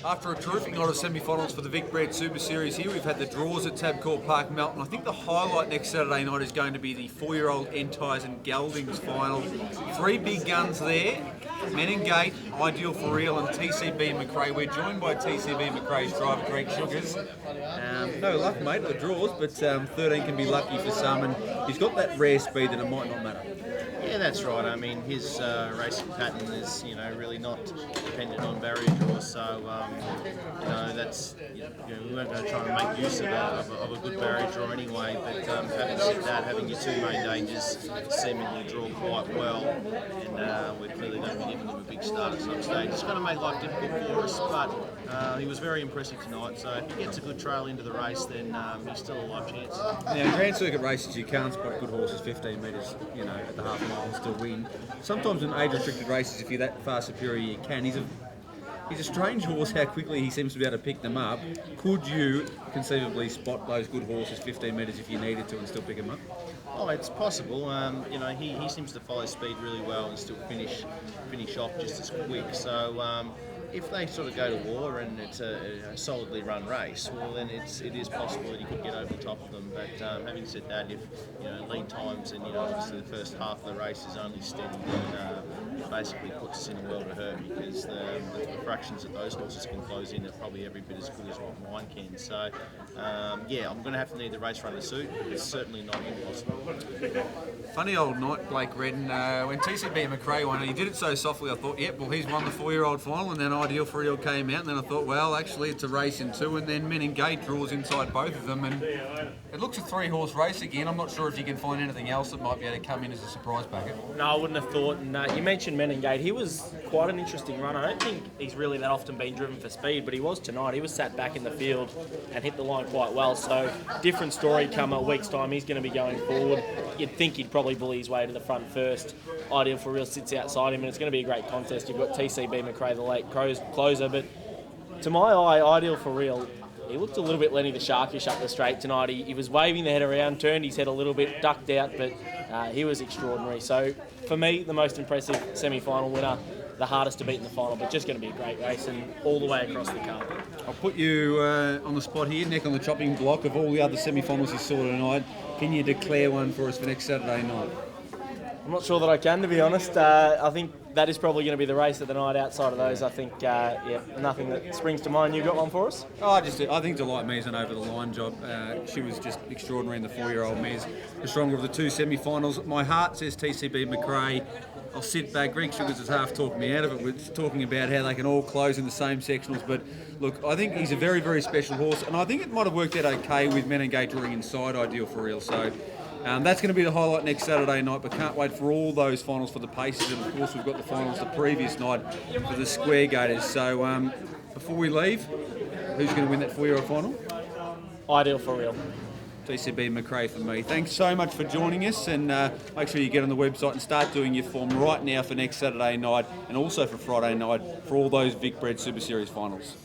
After a terrific night of semi-finals for the Vicbred Super Series here, we've had the draws at Tabcorp Park, Melton. I think the highlight next Saturday night is going to be the 4-year-old Entires and Geldings final. 3 big guns there. Meningate, Ideal for Real, and TCB McRae. We're joined by TCB McRae's driver, Greg Sugars. No luck, mate, at the draws, but 13 can be lucky for some, and he's got that rare speed that it might not matter. Yeah, that's right. I mean, his racing pattern is, really not dependent on barrier draws. So, that's we weren't going to try and make use of a good barrier draw anyway. But having said that, having your 2 main dangers seemingly draw quite well, and we're clearly going to be giving him a big start at some stage. It's going to make life difficult for us, but he was very impressive tonight. So if he gets a good trail into the race, then he's still a live chance. Now, Grand Circuit races, you can't spot good horses 15 metres, at the half mile and still win. Sometimes in age-restricted races, if you're that far superior, you can. He's a strange horse, how quickly he seems to be able to pick them up. Could you conceivably spot those good horses 15 metres if you needed to and still pick them up? Oh, it's possible. He seems to follow speed really well and still finish off just as quick. So if they sort of go to war and it's a solidly run race, well then it is possible that he could get over the top of them. But having said that, if lead times and obviously the first half of the race is only steady, then it basically puts us in a world of hurt because the fractions that those horses can close in are probably every bit as good as what mine can. So I'm going to have to need the race runner suit, but it's certainly not impossible. Funny old night, Blake Redden. When TCB McRae won, he did it so softly. I thought, he's won the 4-year-old final, and then Ideal for Real came out, and then I thought, well, actually it's a race in 2, and then Meningate draws inside both of them, and it looks a 3-horse race again. I'm not sure if you can find anything else that might be able to come in as a surprise packet. No, I wouldn't have thought. And you mentioned Meningate. He was quite an interesting runner. I don't think he's really that often been driven for speed, but he was tonight. He was sat back in the field and hit the line quite well. So different story come a week's time. He's going to be going forward. You'd think he'd probably bully his way to the front first. Ideal for Real sits outside him, and it's going to be a great contest. You've got TCB McRae, the late closer, but to my eye, Ideal for Real, he looked a little bit Lenny the Sharkish up the straight tonight. He was waving the head around, turned his head a little bit, ducked out, but he was extraordinary. So for me, the most impressive semi-final winner, the hardest to beat in the final, but just going to be a great race and all the way across the card. I'll put you on the spot here, neck on the chopping block of all the other semi-finals you saw tonight. Can you declare one for us for next Saturday night? I'm not sure that I can, to be honest. I think that is probably going to be the race of the night. Outside of those, I think, nothing that springs to mind. You got one for us? I think Delight Me's an over-the-line job. She was just extraordinary in the 4-year-old Me's. The stronger of the 2 semi-finals. My heart says TCB McRae. I'll sit back. Greg Sugars has half talked me out of it with talking about how they can all close in the same sectionals. But look, I think he's a very, very special horse, and I think it might have worked out okay with Meningate drawing inside Ideal for Real. So that's going to be the highlight next Saturday night, but can't wait for all those finals for the Pacers, and of course we've got the finals the previous night for the Square Gators. So before we leave, who's going to win that 4-year-old final? Ideal for Real. TCB McRae for me. Thanks so much for joining us, and make sure you get on the website and start doing your form right now for next Saturday night and also for Friday night for all those Vicbred Super Series finals.